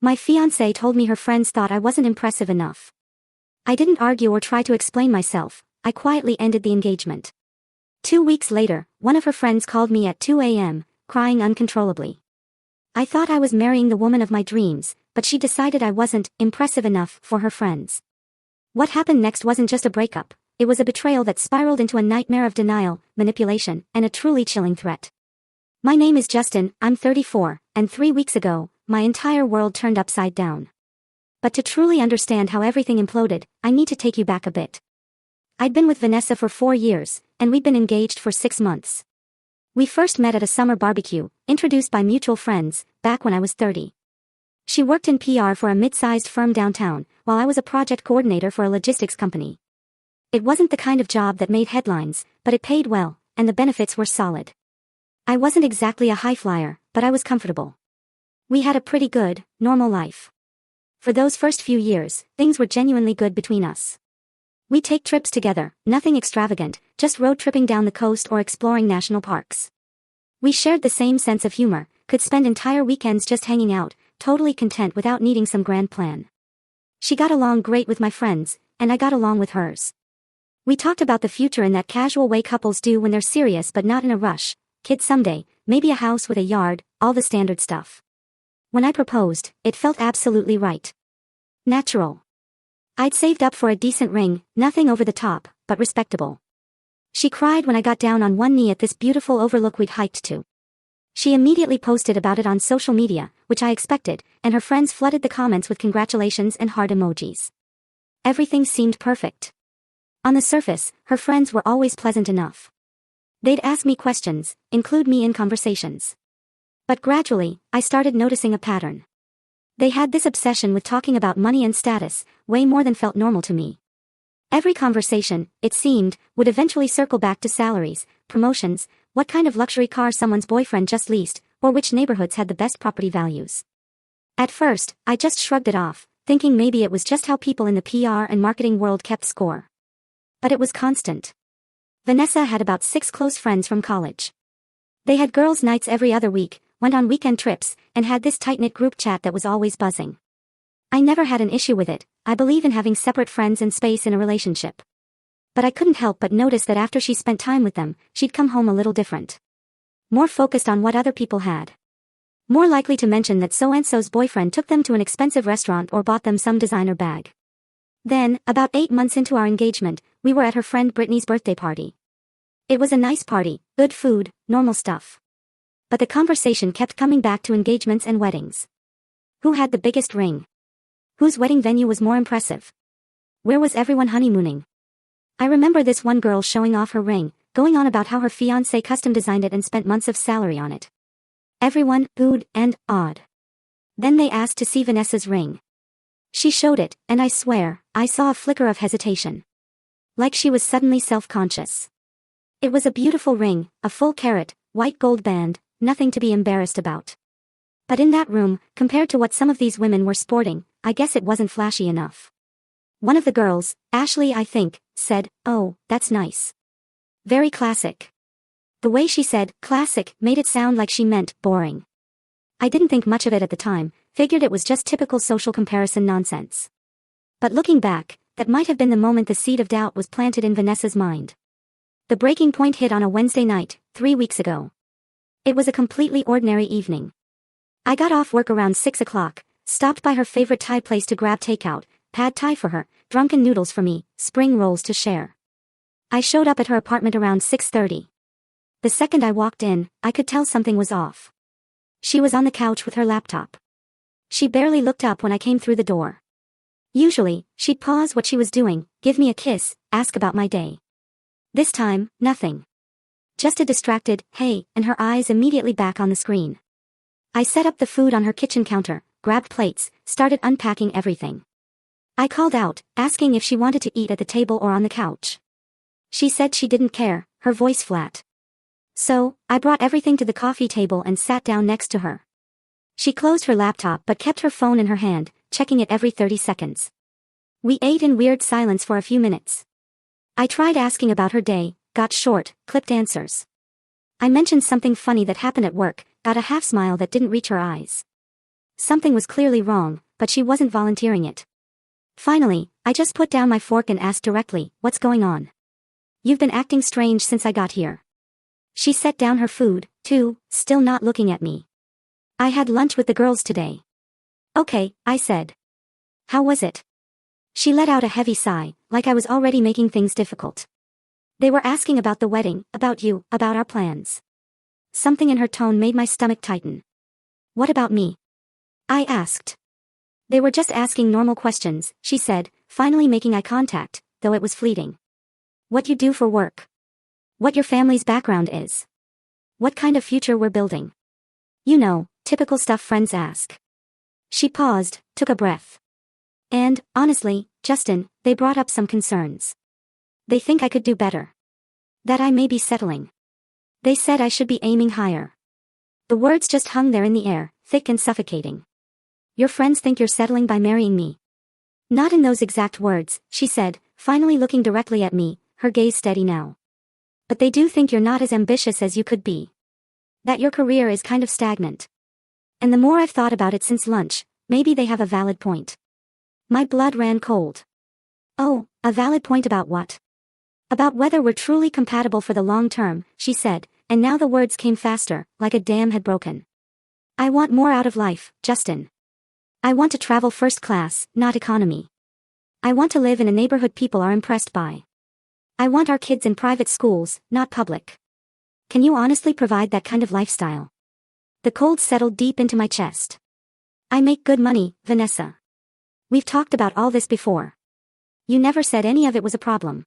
My fiancée told me her friends thought I wasn't impressive enough. I didn't argue or try to explain myself, I quietly ended the engagement. 2 weeks later, one of her friends called me at 2 a.m., crying uncontrollably. I thought I was marrying the woman of my dreams, but she decided I wasn't impressive enough for her friends. What happened next wasn't just a breakup, it was a betrayal that spiraled into a nightmare of denial, manipulation, and a truly chilling threat. My name is Justin, I'm 34, and 3 weeks ago, my entire world turned upside down. But to truly understand how everything imploded, I need to take you back a bit. I'd been with Vanessa for 4 years, and we'd been engaged for 6 months. We first met at a summer barbecue, introduced by mutual friends, back when I was 30. She worked in PR for a mid-sized firm downtown, while I was a project coordinator for a logistics company. It wasn't the kind of job that made headlines, but it paid well, and the benefits were solid. I wasn't exactly a high flyer, but I was comfortable. We had a pretty good, normal life. For those first few years, things were genuinely good between us. We'd take trips together, nothing extravagant, just road tripping down the coast or exploring national parks. We shared the same sense of humor, could spend entire weekends just hanging out, totally content without needing some grand plan. She got along great with my friends, and I got along with hers. We talked about the future in that casual way couples do when they're serious but not in a rush, kids someday, maybe a house with a yard, all the standard stuff. When I proposed, it felt absolutely right. Natural. I'd saved up for a decent ring, nothing over the top, but respectable. She cried when I got down on one knee at this beautiful overlook we'd hiked to. She immediately posted about it on social media, which I expected, and her friends flooded the comments with congratulations and heart emojis. Everything seemed perfect. On the surface, her friends were always pleasant enough. They'd ask me questions, include me in conversations. But gradually, I started noticing a pattern. They had this obsession with talking about money and status, way more than felt normal to me. Every conversation, it seemed, would eventually circle back to salaries, promotions, what kind of luxury car someone's boyfriend just leased, or which neighborhoods had the best property values. At first, I just shrugged it off, thinking maybe it was just how people in the PR and marketing world kept score. But it was constant. Vanessa had about 6 close friends from college. They had girls' nights every other week, went on weekend trips, and had this tight-knit group chat that was always buzzing. I never had an issue with it, I believe in having separate friends and space in a relationship. But I couldn't help but notice that after she spent time with them, she'd come home a little different. More focused on what other people had. More likely to mention that so-and-so's boyfriend took them to an expensive restaurant or bought them some designer bag. Then, about 8 months into our engagement, we were at her friend Brittany's birthday party. It was a nice party, good food, normal stuff. But the conversation kept coming back to engagements and weddings. Who had the biggest ring? Whose wedding venue was more impressive? Where was everyone honeymooning? I remember this one girl showing off her ring, going on about how her fiancé custom designed it and spent months of salary on it. Everyone oohed and awed. Then they asked to see Vanessa's ring. She showed it, and I swear, I saw a flicker of hesitation. Like she was suddenly self-conscious. It was a beautiful ring, a full carat, white gold band, nothing to be embarrassed about. But in that room, compared to what some of these women were sporting, I guess it wasn't flashy enough. One of the girls, Ashley I think, said, "Oh, that's nice. Very classic." The way she said, classic, made it sound like she meant boring. I didn't think much of it at the time, figured it was just typical social comparison nonsense. But looking back, that might have been the moment the seed of doubt was planted in Vanessa's mind. The breaking point hit on a Wednesday night, 3 weeks ago. It was a completely ordinary evening. I got off work around 6 o'clock, stopped by her favorite Thai place to grab takeout, pad Thai for her, drunken noodles for me, spring rolls to share. I showed up at her apartment around 6:30. The second I walked in, I could tell something was off. She was on the couch with her laptop. She barely looked up when I came through the door. Usually, she'd pause what she was doing, give me a kiss, ask about my day. This time, nothing. Just a distracted, hey, and her eyes immediately back on the screen. I set up the food on her kitchen counter, grabbed plates, started unpacking everything. I called out, asking if she wanted to eat at the table or on the couch. She said she didn't care, her voice flat. So, I brought everything to the coffee table and sat down next to her. She closed her laptop but kept her phone in her hand, checking it every 30 seconds. We ate in weird silence for a few minutes. I tried asking about her day, got short, clipped answers. I mentioned something funny that happened at work, got a half smile that didn't reach her eyes. Something was clearly wrong, but she wasn't volunteering it. Finally, I just put down my fork and asked directly, "What's going on? You've been acting strange since I got here." She set down her food, too, still not looking at me. "I had lunch with the girls today." "Okay," I said. "How was it?" She let out a heavy sigh, like I was already making things difficult. "They were asking about the wedding, about you, about our plans." Something in her tone made my stomach tighten. "What about me?" I asked. "They were just asking normal questions," she said, finally making eye contact, though it was fleeting. "What you do for work. What your family's background is. What kind of future we're building. You know, typical stuff friends ask." She paused, took a breath. "And, honestly, Justin, they brought up some concerns. They think I could do better. That I may be settling. They said I should be aiming higher." The words just hung there in the air, thick and suffocating. "Your friends think you're settling by marrying me." "Not in those exact words," she said, finally looking directly at me, her gaze steady now. "But they do think you're not as ambitious as you could be. That your career is kind of stagnant. And the more I've thought about it since lunch, maybe they have a valid point." My blood ran cold. "Oh, a valid point about what?" "About whether we're truly compatible for the long term," she said, and now the words came faster, like a dam had broken. "I want more out of life, Justin. I want to travel first class, not economy. I want to live in a neighborhood people are impressed by. I want our kids in private schools, not public. Can you honestly provide that kind of lifestyle?" The cold settled deep into my chest. "I make good money, Vanessa. We've talked about all this before. You never said any of it was a problem."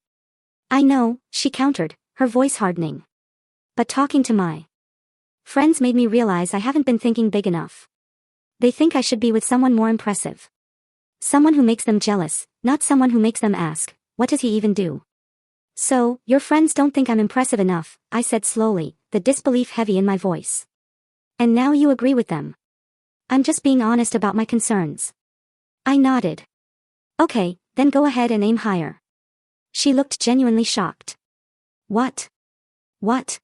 "I know," she countered, her voice hardening. "But talking to my friends made me realize I haven't been thinking big enough. They think I should be with someone more impressive. Someone who makes them jealous, not someone who makes them ask, what does he even do?" "So, your friends don't think I'm impressive enough," I said slowly, the disbelief heavy in my voice. "And now you agree with them?" "I'm just being honest about my concerns." I nodded. "Okay, then go ahead and aim higher." She looked genuinely shocked. What? What?"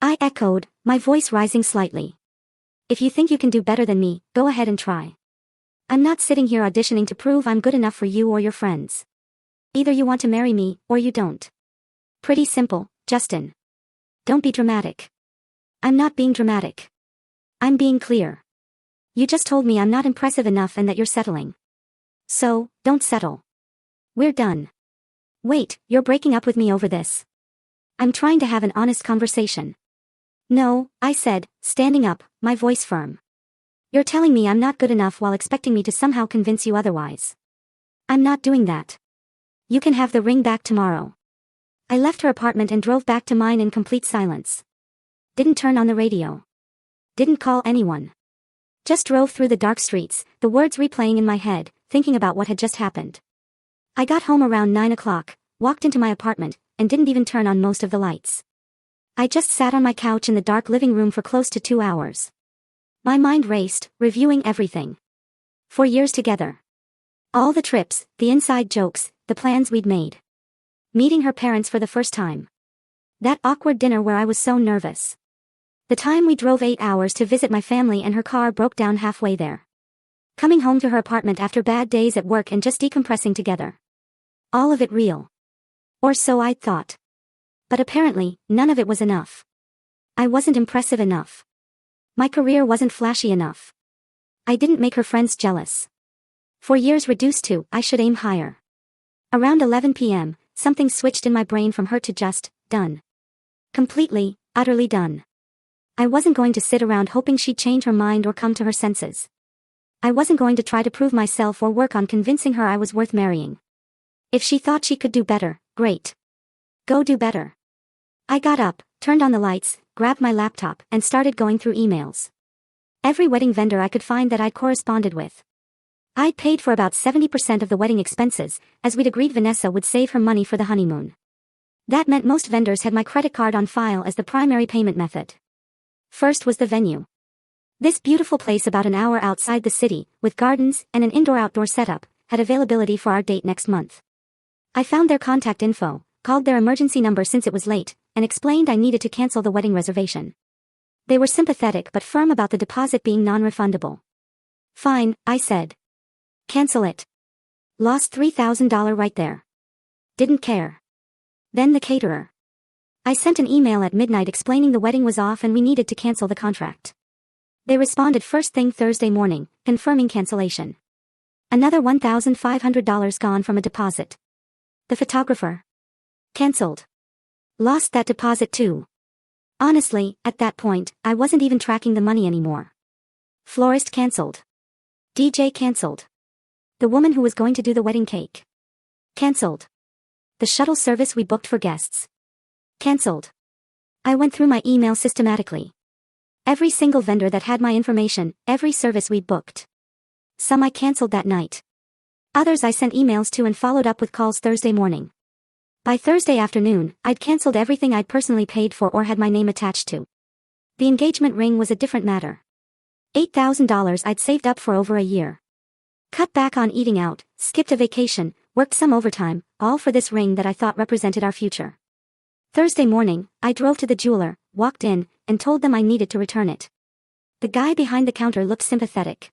I echoed, my voice rising slightly. "If you think you can do better than me, go ahead and try. I'm not sitting here auditioning to prove I'm good enough for you or your friends. Either you want to marry me, or you don't. Pretty simple, Justin. Don't be dramatic." "I'm not being dramatic. I'm being clear. You just told me I'm not impressive enough and that you're settling. So, don't settle. We're done." "Wait, you're breaking up with me over this?" "I'm trying to have an honest conversation." "No," I said, standing up, my voice firm. "You're telling me I'm not good enough while expecting me to somehow convince you otherwise. I'm not doing that. You can have the ring back tomorrow." I left her apartment and drove back to mine in complete silence. Didn't turn on the radio. Didn't call anyone. Just drove through the dark streets, the words replaying in my head, thinking about what had just happened. I got home around 9 o'clock, walked into my apartment, and didn't even turn on most of the lights. I just sat on my couch in the dark living room for close to 2 hours. My mind raced, reviewing everything. 4 years together. All the trips, the inside jokes, the plans we'd made. Meeting her parents for the first time. That awkward dinner where I was so nervous. The time we drove 8 hours to visit my family and her car broke down halfway there. Coming home to her apartment after bad days at work and just decompressing together. All of it real. Or so I'd thought. But apparently, none of it was enough. I wasn't impressive enough. My career wasn't flashy enough. I didn't make her friends jealous. 4 years reduced to, I should aim higher. Around 11 p.m., something switched in my brain from her to just, done. Completely, utterly done. I wasn't going to sit around hoping she'd change her mind or come to her senses. I wasn't going to try to prove myself or work on convincing her I was worth marrying. If she thought she could do better, great. Go do better. I got up, turned on the lights, grabbed my laptop, and started going through emails. Every wedding vendor I could find that I'd corresponded with. I'd paid for about 70% of the wedding expenses, as we'd agreed Vanessa would save her money for the honeymoon. That meant most vendors had my credit card on file as the primary payment method. First was the venue. This beautiful place about an hour outside the city, with gardens and an indoor-outdoor setup, had availability for our date next month. I found their contact info, called their emergency number since it was late, and explained I needed to cancel the wedding reservation. They were sympathetic but firm about the deposit being non-refundable. Fine, I said. Cancel it. Lost $3,000 right there. Didn't care. Then the caterer. I sent an email at midnight explaining the wedding was off and we needed to cancel the contract. They responded first thing Thursday morning, confirming cancellation. Another $1,500 gone from a deposit. The photographer. Cancelled. Lost that deposit too. Honestly, at that point, I wasn't even tracking the money anymore. Florist cancelled. DJ cancelled. The woman who was going to do the wedding cake. Cancelled. The shuttle service we booked for guests. Cancelled. I went through my email systematically. Every single vendor that had my information, every service we booked. Some I cancelled that night. Others I sent emails to and followed up with calls Thursday morning. By Thursday afternoon, I'd cancelled everything I'd personally paid for or had my name attached to. The engagement ring was a different matter. $8,000 I'd saved up for over a year. Cut back on eating out, skipped a vacation, worked some overtime, all for this ring that I thought represented our future. Thursday morning, I drove to the jeweler, walked in, and told them I needed to return it. The guy behind the counter looked sympathetic.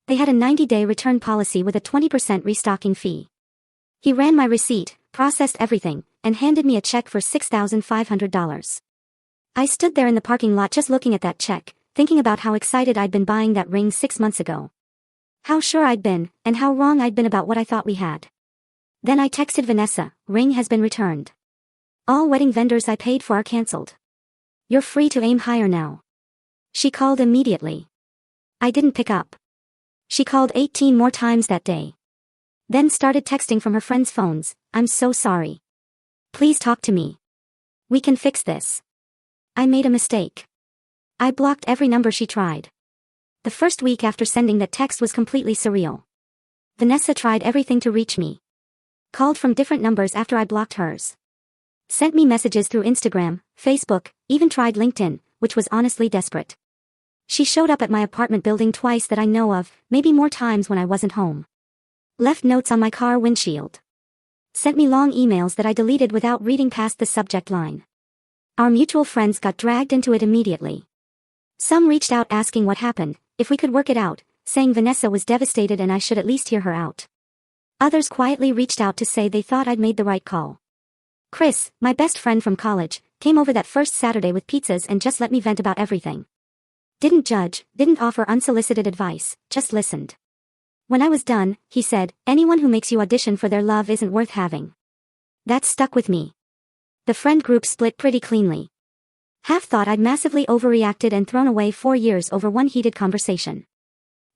They had a 90-day return policy with a 20% restocking fee. He ran my receipt, processed everything, and handed me a check for $6,500. I stood there in the parking lot just looking at that check, thinking about how excited I'd been buying that ring 6 months ago. How sure I'd been, and how wrong I'd been about what I thought we had. Then I texted Vanessa, ring has been returned. All wedding vendors I paid for are cancelled. You're free to aim higher now. She called immediately. I didn't pick up. She called 18 more times that day. Then started texting from her friends' phones, I'm so sorry. Please talk to me. We can fix this. I made a mistake. I blocked every number she tried. The first week after sending that text was completely surreal. Vanessa tried everything to reach me. Called from different numbers after I blocked hers. Sent me messages through Instagram, Facebook, even tried LinkedIn, which was honestly desperate. She showed up at my apartment building twice that I know of, maybe more times when I wasn't home. Left notes on my car windshield. Sent me long emails that I deleted without reading past the subject line. Our mutual friends got dragged into it immediately. Some reached out asking what happened, if we could work it out, saying Vanessa was devastated and I should at least hear her out. Others quietly reached out to say they thought I'd made the right call. Chris, my best friend from college, came over that first Saturday with pizzas and just let me vent about everything. Didn't judge, didn't offer unsolicited advice, just listened. When I was done, he said, anyone who makes you audition for their love isn't worth having. That stuck with me. The friend group split pretty cleanly. Half thought I'd massively overreacted and thrown away 4 years over one heated conversation.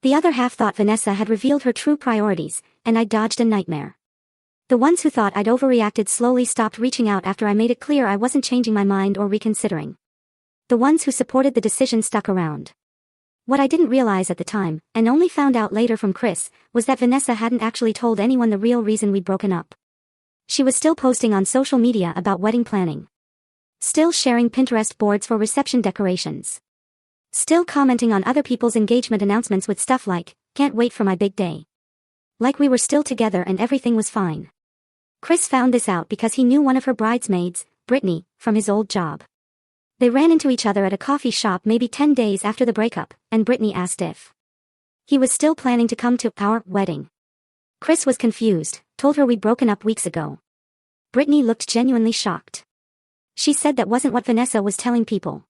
The other half thought Vanessa had revealed her true priorities, and I'd dodged a nightmare. The ones who thought I'd overreacted slowly stopped reaching out after I made it clear I wasn't changing my mind or reconsidering. The ones who supported the decision stuck around. What I didn't realize at the time, and only found out later from Chris, was that Vanessa hadn't actually told anyone the real reason we'd broken up. She was still posting on social media about wedding planning. Still sharing Pinterest boards for reception decorations. Still commenting on other people's engagement announcements with stuff like, can't wait for my big day. Like we were still together and everything was fine. Chris found this out because he knew one of her bridesmaids, Brittany, from his old job. They ran into each other at a coffee shop maybe 10 days after the breakup, and Brittany asked if he was still planning to come to our wedding. Chris was confused, told her we'd broken up weeks ago. Brittany looked genuinely shocked. She said that wasn't what Vanessa was telling people.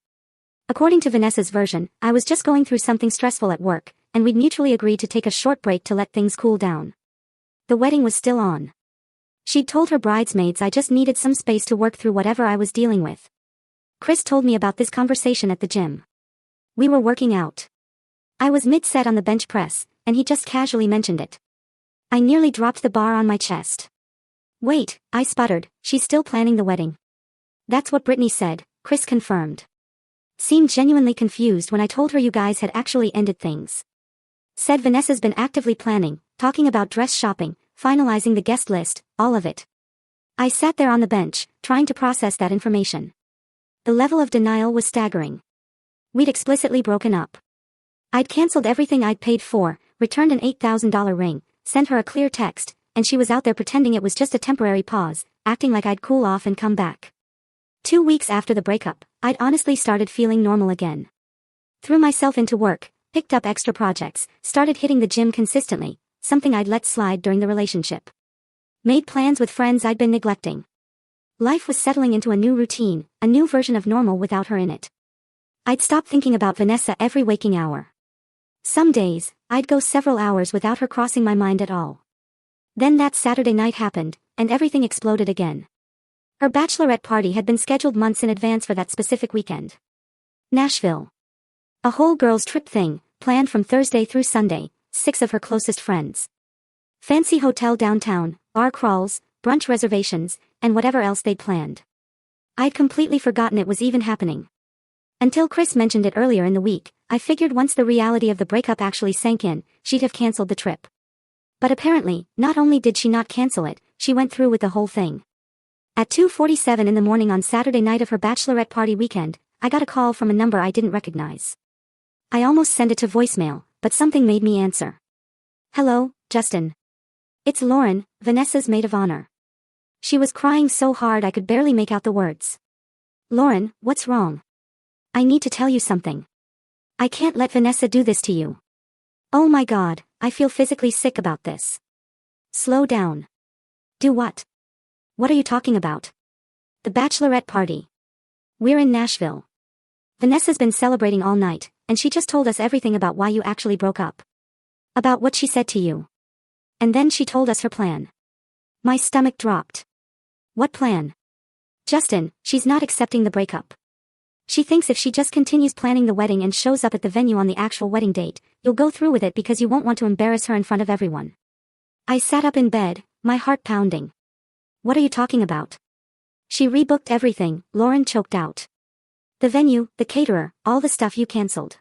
According to Vanessa's version, I was just going through something stressful at work, and we'd mutually agreed to take a short break to let things cool down. The wedding was still on. She'd told her bridesmaids I just needed some space to work through whatever I was dealing with. Chris told me about this conversation at the gym. We were working out. I was mid-set on the bench press, and he just casually mentioned it. I nearly dropped the bar on my chest. Wait, I sputtered, she's still planning the wedding. That's what Brittany said, Chris confirmed. Seemed genuinely confused when I told her you guys had actually ended things. Said Vanessa's been actively planning, talking about dress shopping, finalizing the guest list, all of it. I sat there on the bench, trying to process that information. The level of denial was staggering. We'd explicitly broken up. I'd cancelled everything I'd paid for, returned an $8,000 ring, sent her a clear text, and she was out there pretending it was just a temporary pause, acting like I'd cool off and come back. 2 weeks after the breakup, I'd honestly started feeling normal again. Threw myself into work, picked up extra projects, started hitting the gym consistently, something I'd let slide during the relationship. Made plans with friends I'd been neglecting. Life was settling into a new routine, a new version of normal without her in it. I'd stop thinking about Vanessa every waking hour. Some days, I'd go several hours without her crossing my mind at all. Then that Saturday night happened, and everything exploded again. Her bachelorette party had been scheduled months in advance for that specific weekend. Nashville. A whole girls' trip thing, planned from Thursday through Sunday, 6 of her closest friends. Fancy hotel downtown, bar crawls, brunch reservations, and whatever else they'd planned. I'd completely forgotten it was even happening. Until Chris mentioned it earlier in the week, I figured once the reality of the breakup actually sank in, she'd have canceled the trip. But apparently, not only did she not cancel it, she went through with the whole thing. At 2:47 in the morning on Saturday night of her bachelorette party weekend, I got a call from a number I didn't recognize. I almost sent it to voicemail, but something made me answer. "Hello, Justin. It's Lauren, Vanessa's maid of honor." She was crying so hard I could barely make out the words. "Lauren, what's wrong? I need to tell you something. I can't let Vanessa do this to you." "Oh my God, I feel physically sick about this." "Slow down." "Do what? What are you talking about?" "The bachelorette party. We're in Nashville. Vanessa's been celebrating all night, and she just told us everything about why you actually broke up. About what she said to you. And then she told us her plan." My stomach dropped. "What plan?" "Justin, she's not accepting the breakup. She thinks if she just continues planning the wedding and shows up at the venue on the actual wedding date, you'll go through with it because you won't want to embarrass her in front of everyone." I sat up in bed, my heart pounding. "What are you talking about?" "She rebooked everything," Lauren choked out. "The venue, the caterer, all the stuff you canceled.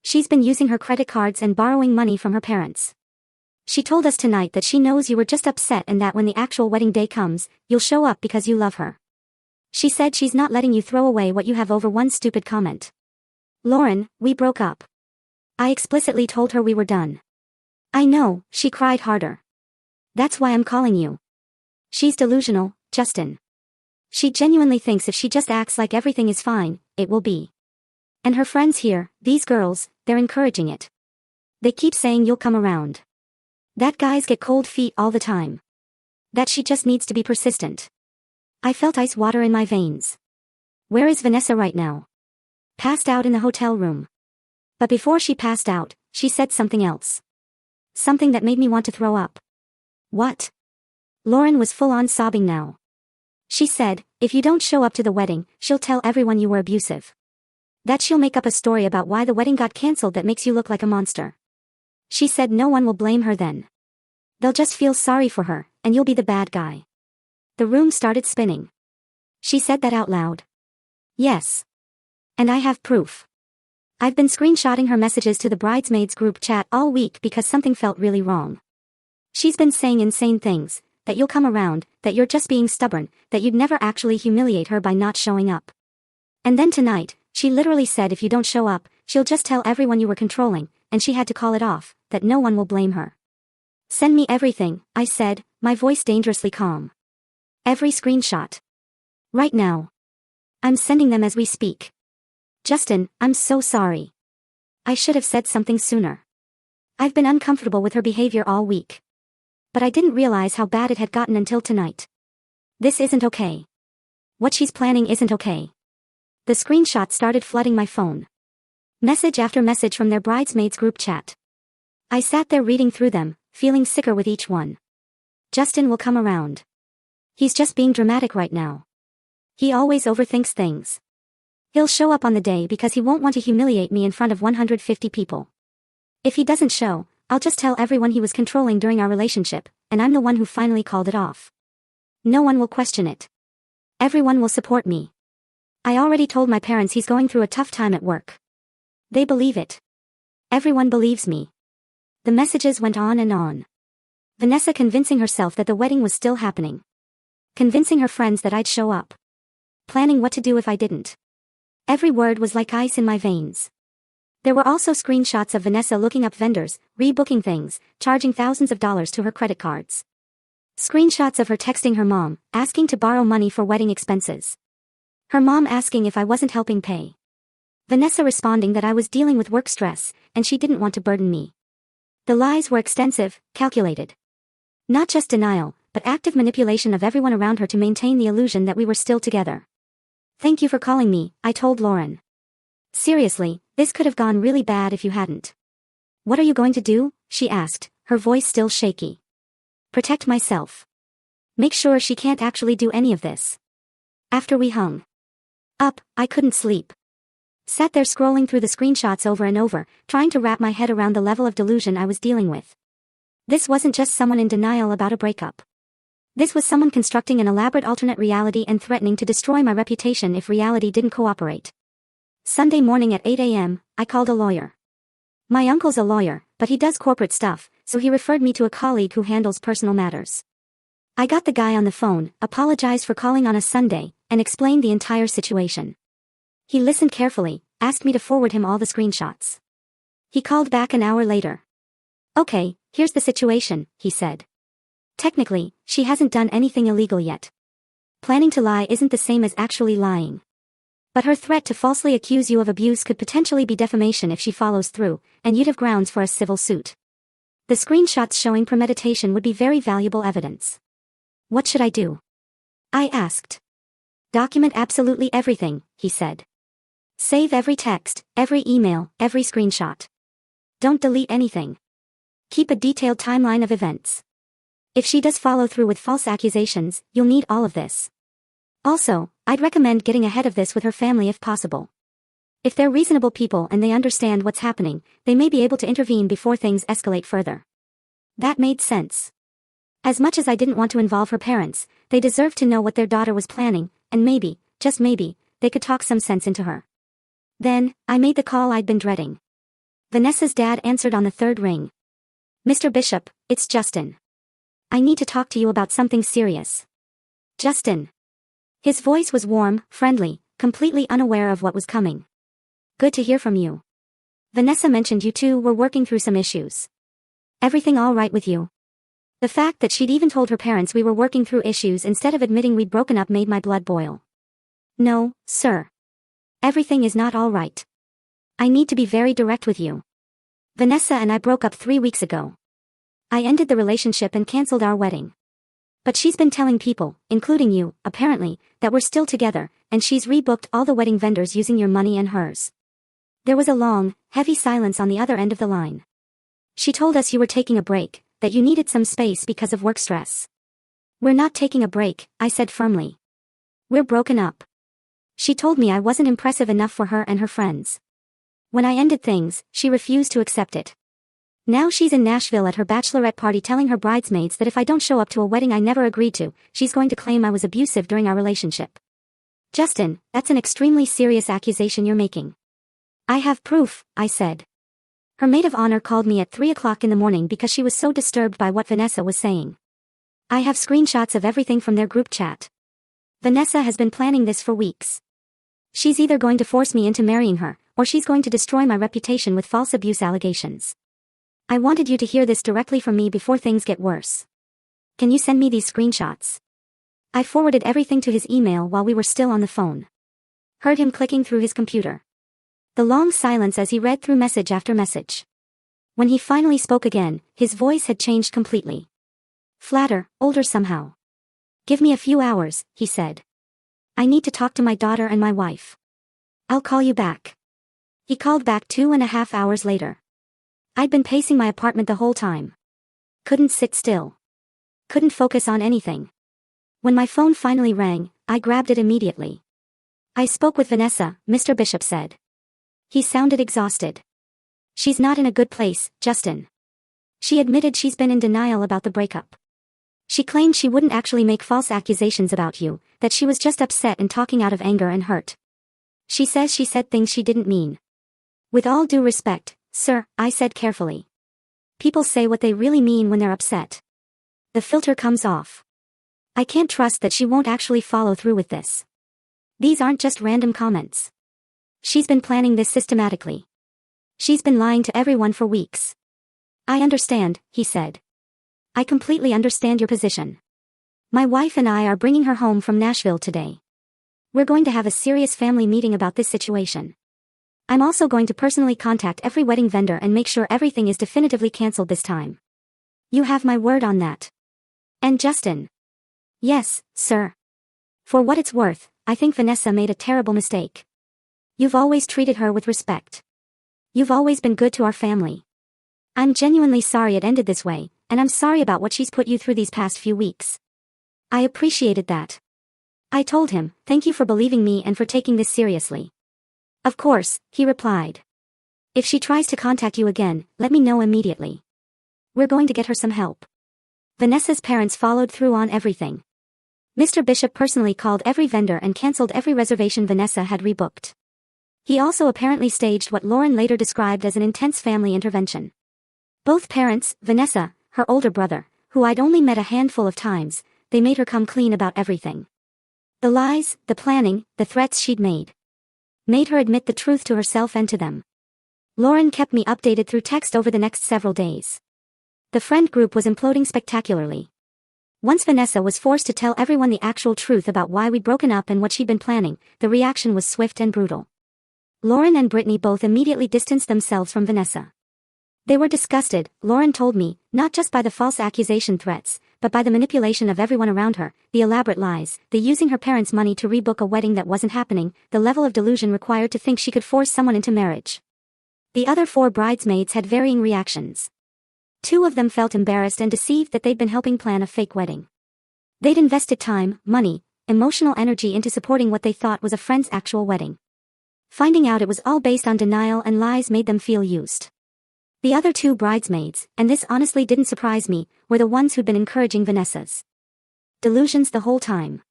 She's been using her credit cards and borrowing money from her parents. She told us tonight that she knows you were just upset and that when the actual wedding day comes, you'll show up because you love her. She said she's not letting you throw away what you have over one stupid comment." "Lauren, we broke up. I explicitly told her we were done." "I know," she cried harder. "That's why I'm calling you. She's delusional, Justin. She genuinely thinks if she just acts like everything is fine, it will be. And her friends here, these girls, they're encouraging it. They keep saying you'll come around. That guys get cold feet all the time. That she just needs to be persistent." I felt ice water in my veins. "Where is Vanessa right now?" "Passed out in the hotel room." But before she passed out, she said something else. Something that made me want to throw up. "What?" Lauren was full on sobbing now. "She said, if you don't show up to the wedding, she'll tell everyone you were abusive. That she'll make up a story about why the wedding got canceled that makes you look like a monster. She said no one will blame her then. They'll just feel sorry for her, and you'll be the bad guy." The room started spinning. She said that out loud. Yes. And I have proof. I've been screenshotting her messages to the bridesmaids group chat all week because something felt really wrong. She's been saying insane things, that you'll come around, that you're just being stubborn, that you'd never actually humiliate her by not showing up. And then tonight, she literally said if you don't show up, she'll just tell everyone you were controlling, and she had to call it off, that no one will blame her. "Send me everything," I said, my voice dangerously calm. "Every screenshot. Right now. I'm sending them as we speak. Justin, I'm so sorry. I should have said something sooner. I've been uncomfortable with her behavior all week. But I didn't realize how bad it had gotten until tonight. This isn't okay. What she's planning isn't okay." The screenshots started flooding my phone. Message after message from their bridesmaids group chat. I sat there reading through them, feeling sicker with each one. "Justin will come around. He's just being dramatic right now. He always overthinks things. He'll show up on the day because he won't want to humiliate me in front of 150 people. If he doesn't show, I'll just tell everyone he was controlling during our relationship, and I'm the one who finally called it off. No one will question it. Everyone will support me. I already told my parents he's going through a tough time at work. They believe it. Everyone believes me." The messages went on and on. Vanessa convincing herself that the wedding was still happening. Convincing her friends that I'd show up. Planning what to do if I didn't. Every word was like ice in my veins. There were also screenshots of Vanessa looking up vendors, rebooking things, charging thousands of dollars to her credit cards. Screenshots of her texting her mom, asking to borrow money for wedding expenses. Her mom asking if I wasn't helping pay. Vanessa responding that I was dealing with work stress, and she didn't want to burden me. The lies were extensive, calculated. Not just denial, but active manipulation of everyone around her to maintain the illusion that we were still together. Thank you for calling me, I told Lauren. Seriously, this could have gone really bad if you hadn't. What are you going to do? She asked, her voice still shaky. Protect myself. Make sure she can't actually do any of this. After we hung up, I couldn't sleep. Sat there scrolling through the screenshots over and over, trying to wrap my head around the level of delusion I was dealing with. This wasn't just someone in denial about a breakup. This was someone constructing an elaborate alternate reality and threatening to destroy my reputation if reality didn't cooperate. Sunday morning at 8 a.m., I called a lawyer. My uncle's a lawyer, but he does corporate stuff, so he referred me to a colleague who handles personal matters. I got the guy on the phone, apologized for calling on a Sunday, and explained the entire situation. He listened carefully, asked me to forward him all the screenshots. He called back an hour later. Okay, here's the situation, he said. Technically, she hasn't done anything illegal yet. Planning to lie isn't the same as actually lying. But her threat to falsely accuse you of abuse could potentially be defamation if she follows through, and you'd have grounds for a civil suit. The screenshots showing premeditation would be very valuable evidence. What should I do? I asked. Document absolutely everything, he said. Save every text, every email, every screenshot. Don't delete anything. Keep a detailed timeline of events. If she does follow through with false accusations, you'll need all of this. Also, I'd recommend getting ahead of this with her family if possible. If they're reasonable people and they understand what's happening, they may be able to intervene before things escalate further. That made sense. As much as I didn't want to involve her parents, they deserved to know what their daughter was planning, and maybe, just maybe, they could talk some sense into her. Then, I made the call I'd been dreading. Vanessa's dad answered on the third ring. Mr. Bishop, it's Justin. I need to talk to you about something serious. Justin. His voice was warm, friendly, completely unaware of what was coming. Good to hear from you. Vanessa mentioned you two were working through some issues. Everything all right with you? The fact that she'd even told her parents we were working through issues instead of admitting we'd broken up made my blood boil. No, sir. Everything is not all right. I need to be very direct with you. Vanessa and I broke up 3 weeks ago. I ended the relationship and canceled our wedding. But she's been telling people, including you, apparently, that we're still together, and she's rebooked all the wedding vendors using your money and hers. There was a long, heavy silence on the other end of the line. She told us you were taking a break, that you needed some space because of work stress. We're not taking a break, I said firmly. We're broken up. She told me I wasn't impressive enough for her and her friends. When I ended things, she refused to accept it. Now she's in Nashville at her bachelorette party telling her bridesmaids that if I don't show up to a wedding I never agreed to, she's going to claim I was abusive during our relationship. Justin, that's an extremely serious accusation you're making. I have proof, I said. Her maid of honor called me at 3 o'clock in the morning because she was so disturbed by what Vanessa was saying. I have screenshots of everything from their group chat. Vanessa has been planning this for weeks. She's either going to force me into marrying her, or she's going to destroy my reputation with false abuse allegations. I wanted you to hear this directly from me before things get worse. Can you send me these screenshots? I forwarded everything to his email while we were still on the phone. Heard him clicking through his computer. The long silence as he read through message after message. When he finally spoke again, his voice had changed completely. Flatter, older somehow. Give me a few hours, he said. I need to talk to my daughter and my wife. I'll call you back. He called back 2.5 hours later. I'd been pacing my apartment the whole time. Couldn't sit still. Couldn't focus on anything. When my phone finally rang, I grabbed it immediately. I spoke with Vanessa, Mr. Bishop said. He sounded exhausted. She's not in a good place, Justin. She admitted she's been in denial about the breakup. She claimed she wouldn't actually make false accusations about you, that she was just upset and talking out of anger and hurt. She says she said things she didn't mean. With all due respect, sir, I said carefully. People say what they really mean when they're upset. The filter comes off. I can't trust that she won't actually follow through with this. These aren't just random comments. She's been planning this systematically. She's been lying to everyone for weeks. I understand, he said. I completely understand your position. My wife and I are bringing her home from Nashville today. We're going to have a serious family meeting about this situation. I'm also going to personally contact every wedding vendor and make sure everything is definitively cancelled this time. You have my word on that. And Justin? Yes, sir. For what it's worth, I think Vanessa made a terrible mistake. You've always treated her with respect. You've always been good to our family. I'm genuinely sorry it ended this way, and I'm sorry about what she's put you through these past few weeks. I appreciated that. I told him, thank you for believing me and for taking this seriously. Of course, he replied. If she tries to contact you again, let me know immediately. We're going to get her some help. Vanessa's parents followed through on everything. Mr. Bishop personally called every vendor and cancelled every reservation Vanessa had rebooked. He also apparently staged what Lauren later described as an intense family intervention. Both parents, Vanessa, her older brother, who I'd only met a handful of times, they made her come clean about everything. The lies, the planning, the threats she'd made her admit the truth to herself and to them. Lauren kept me updated through text over the next several days. The friend group was imploding spectacularly. Once Vanessa was forced to tell everyone the actual truth about why we'd broken up and what she'd been planning, the reaction was swift and brutal. Lauren and Brittany both immediately distanced themselves from Vanessa. They were disgusted, Lauren told me, not just by the false accusation threats, but by the manipulation of everyone around her, the elaborate lies, the using her parents' money to rebook a wedding that wasn't happening, the level of delusion required to think she could force someone into marriage. The other 4 bridesmaids had varying reactions. 2 of them felt embarrassed and deceived that they'd been helping plan a fake wedding. They'd invested time, money, emotional energy into supporting what they thought was a friend's actual wedding. Finding out it was all based on denial and lies made them feel used. The other 2 bridesmaids, and this honestly didn't surprise me, were the ones who'd been encouraging Vanessa's delusions the whole time.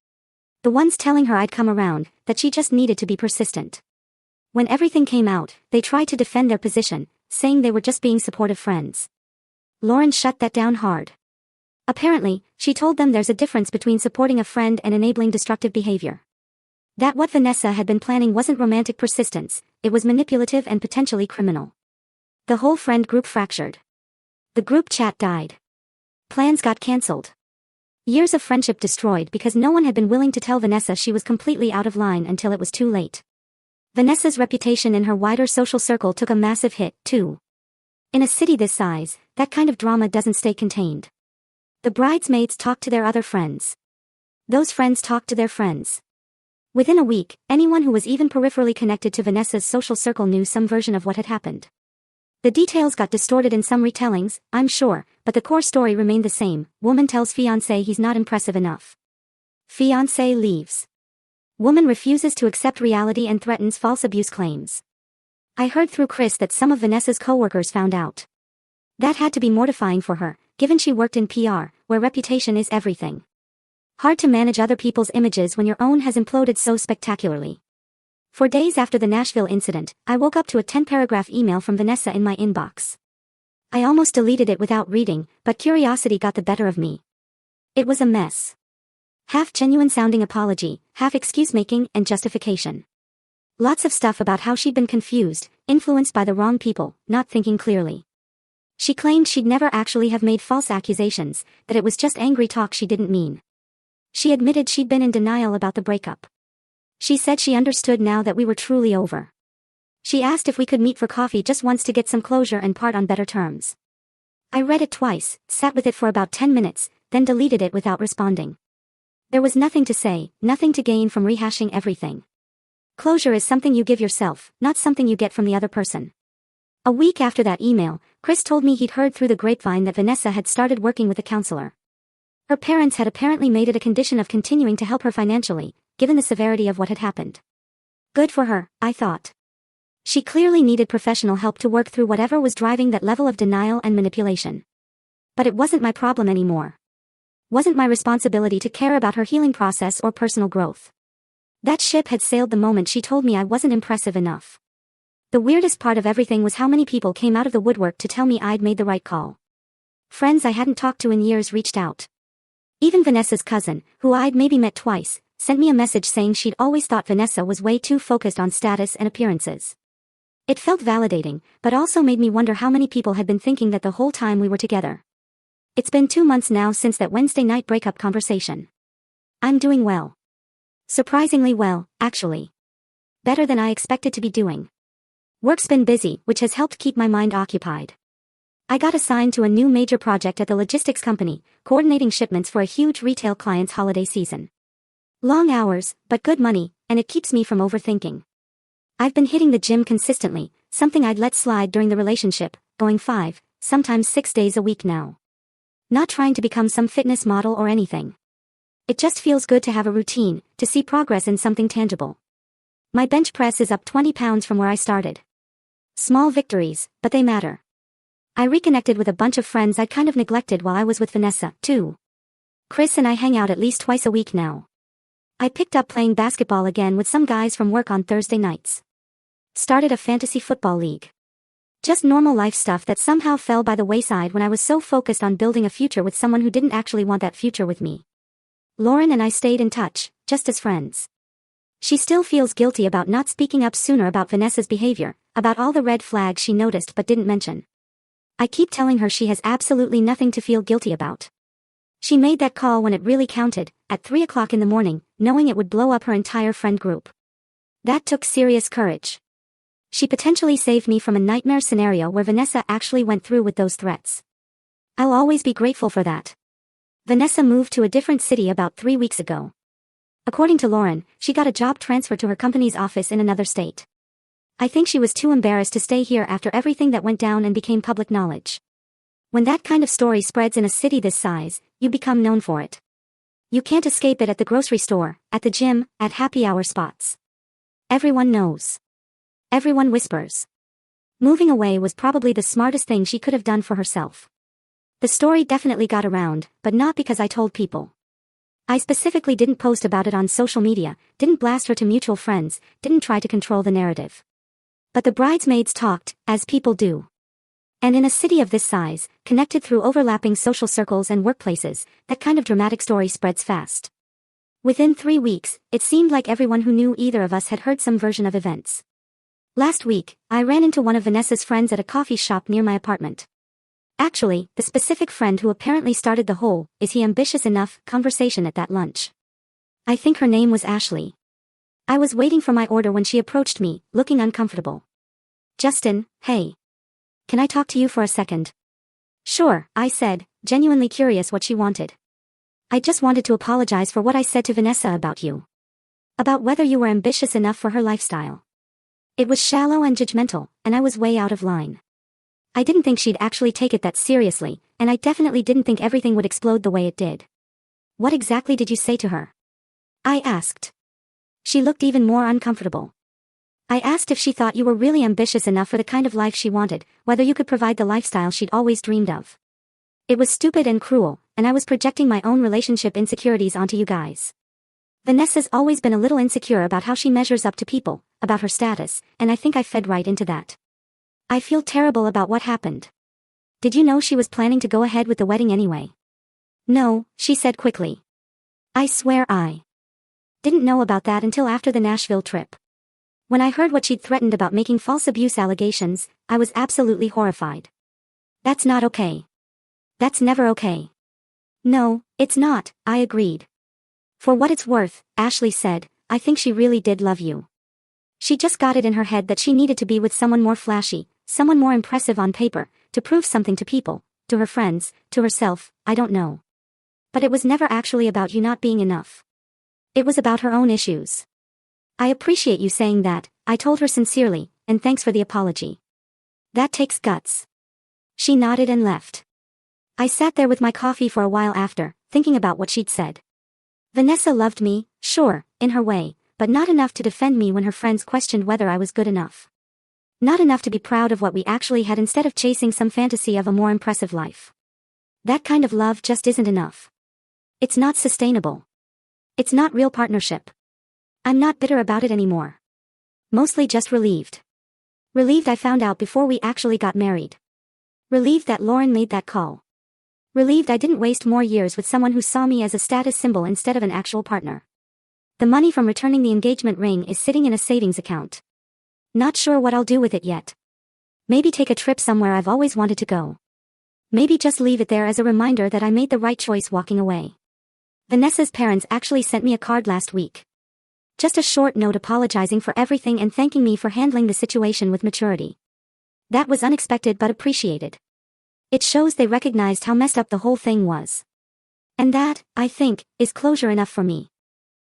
The ones telling her I'd come around, that she just needed to be persistent. When everything came out, they tried to defend their position, saying they were just being supportive friends. Lauren shut that down hard. Apparently, she told them there's a difference between supporting a friend and enabling destructive behavior. That what Vanessa had been planning wasn't romantic persistence, it was manipulative and potentially criminal. The whole friend group fractured. The group chat died. Plans got cancelled. Years of friendship destroyed because no one had been willing to tell Vanessa she was completely out of line until it was too late. Vanessa's reputation in her wider social circle took a massive hit, too. In a city this size, that kind of drama doesn't stay contained. The bridesmaids talked to their other friends. Those friends talked to their friends. Within a week, anyone who was even peripherally connected to Vanessa's social circle knew some version of what had happened. The details got distorted in some retellings, I'm sure, but the core story remained the same. Woman tells fiancé he's not impressive enough. Fiancé leaves. Woman refuses to accept reality and threatens false abuse claims. I heard through Chris that some of Vanessa's coworkers found out. That had to be mortifying for her, given she worked in PR, where reputation is everything. Hard to manage other people's images when your own has imploded so spectacularly. For days after the Nashville incident, I woke up to a 10-paragraph email from Vanessa in my inbox. I almost deleted it without reading, but curiosity got the better of me. It was a mess. Half genuine-sounding apology, half excuse-making and justification. Lots of stuff about how she'd been confused, influenced by the wrong people, not thinking clearly. She claimed she'd never actually have made false accusations, that it was just angry talk she didn't mean. She admitted she'd been in denial about the breakup. She said she understood now that we were truly over. She asked if we could meet for coffee just once to get some closure and part on better terms. I read it twice, sat with it for about 10 minutes, then deleted it without responding. There was nothing to say, nothing to gain from rehashing everything. Closure is something you give yourself, not something you get from the other person. A week after that email, Chris told me he'd heard through the grapevine that Vanessa had started working with a counselor. Her parents had apparently made it a condition of continuing to help her financially, given the severity of what had happened. Good for her, I thought. She clearly needed professional help to work through whatever was driving that level of denial and manipulation. But it wasn't my problem anymore. Wasn't my responsibility to care about her healing process or personal growth. That ship had sailed the moment she told me I wasn't impressive enough. The weirdest part of everything was how many people came out of the woodwork to tell me I'd made the right call. Friends I hadn't talked to in years reached out. Even Vanessa's cousin, who I'd maybe met twice, sent me a message saying she'd always thought Vanessa was way too focused on status and appearances. It felt validating, but also made me wonder how many people had been thinking that the whole time we were together. It's been 2 months now since that Wednesday night breakup conversation. I'm doing well. Surprisingly well, actually. Better than I expected to be doing. Work's been busy, which has helped keep my mind occupied. I got assigned to a new major project at the logistics company, coordinating shipments for a huge retail client's holiday season. Long hours, but good money, and it keeps me from overthinking. I've been hitting the gym consistently, something I'd let slide during the relationship, going 5, sometimes 6 days a week now. Not trying to become some fitness model or anything. It just feels good to have a routine, to see progress in something tangible. My bench press is up 20 pounds from where I started. Small victories, but they matter. I reconnected with a bunch of friends I'd kind of neglected while I was with Vanessa, too. Chris and I hang out at least twice a week now. I picked up playing basketball again with some guys from work on Thursday nights. Started a fantasy football league. Just normal life stuff that somehow fell by the wayside when I was so focused on building a future with someone who didn't actually want that future with me. Lauren and I stayed in touch, just as friends. She still feels guilty about not speaking up sooner about Vanessa's behavior, about all the red flags she noticed but didn't mention. I keep telling her she has absolutely nothing to feel guilty about. She made that call when it really counted, at 3 o'clock in the morning, knowing it would blow up her entire friend group. That took serious courage. She potentially saved me from a nightmare scenario where Vanessa actually went through with those threats. I'll always be grateful for that. Vanessa moved to a different city about 3 weeks ago. According to Lauren, she got a job transfer to her company's office in another state. I think she was too embarrassed to stay here after everything that went down and became public knowledge. When that kind of story spreads in a city this size, you become known for it. You can't escape it at the grocery store, at the gym, at happy hour spots. Everyone knows. Everyone whispers. Moving away was probably the smartest thing she could have done for herself. The story definitely got around, but not because I told people. I specifically didn't post about it on social media, didn't blast her to mutual friends, didn't try to control the narrative. But the bridesmaids talked, as people do. And in a city of this size, connected through overlapping social circles and workplaces, that kind of dramatic story spreads fast. Within 3 weeks, it seemed like everyone who knew either of us had heard some version of events. Last week, I ran into one of Vanessa's friends at a coffee shop near my apartment. Actually, the specific friend who apparently started the whole, "is he ambitious enough?" conversation at that lunch. I think her name was Ashley. I was waiting for my order when she approached me, looking uncomfortable. "Justin, hey. Can I talk to you for a second?" "Sure," I said, genuinely curious what she wanted. "I just wanted to apologize for what I said to Vanessa about you. About whether you were ambitious enough for her lifestyle. It was shallow and judgmental, and I was way out of line. I didn't think she'd actually take it that seriously, and I definitely didn't think everything would explode the way it did." "What exactly did you say to her?" I asked. She looked even more uncomfortable. "I asked if she thought you were really ambitious enough for the kind of life she wanted, whether you could provide the lifestyle she'd always dreamed of. It was stupid and cruel, and I was projecting my own relationship insecurities onto you guys. Vanessa's always been a little insecure about how she measures up to people, about her status, and I think I fed right into that. I feel terrible about what happened. Did you know she was planning to go ahead with the wedding anyway?" "No," she said quickly. "I swear I didn't know about that until after the Nashville trip. When I heard what she'd threatened about making false abuse allegations, I was absolutely horrified. That's not okay. That's never okay." "No, it's not," I agreed. "For what it's worth," Ashley said, "I think she really did love you. She just got it in her head that she needed to be with someone more flashy, someone more impressive on paper, to prove something to people, to her friends, to herself, I don't know. But it was never actually about you not being enough. It was about her own issues." "I appreciate you saying that," I told her sincerely, "and thanks for the apology. That takes guts." She nodded and left. I sat there with my coffee for a while after, thinking about what she'd said. Vanessa loved me, sure, in her way, but not enough to defend me when her friends questioned whether I was good enough. Not enough to be proud of what we actually had instead of chasing some fantasy of a more impressive life. That kind of love just isn't enough. It's not sustainable. It's not real partnership. I'm not bitter about it anymore. Mostly just relieved. Relieved I found out before we actually got married. Relieved that Lauren made that call. Relieved I didn't waste more years with someone who saw me as a status symbol instead of an actual partner. The money from returning the engagement ring is sitting in a savings account. Not sure what I'll do with it yet. Maybe take a trip somewhere I've always wanted to go. Maybe just leave it there as a reminder that I made the right choice walking away. Vanessa's parents actually sent me a card last week. Just a short note apologizing for everything and thanking me for handling the situation with maturity. That was unexpected but appreciated. It shows they recognized how messed up the whole thing was. And that, I think, is closure enough for me.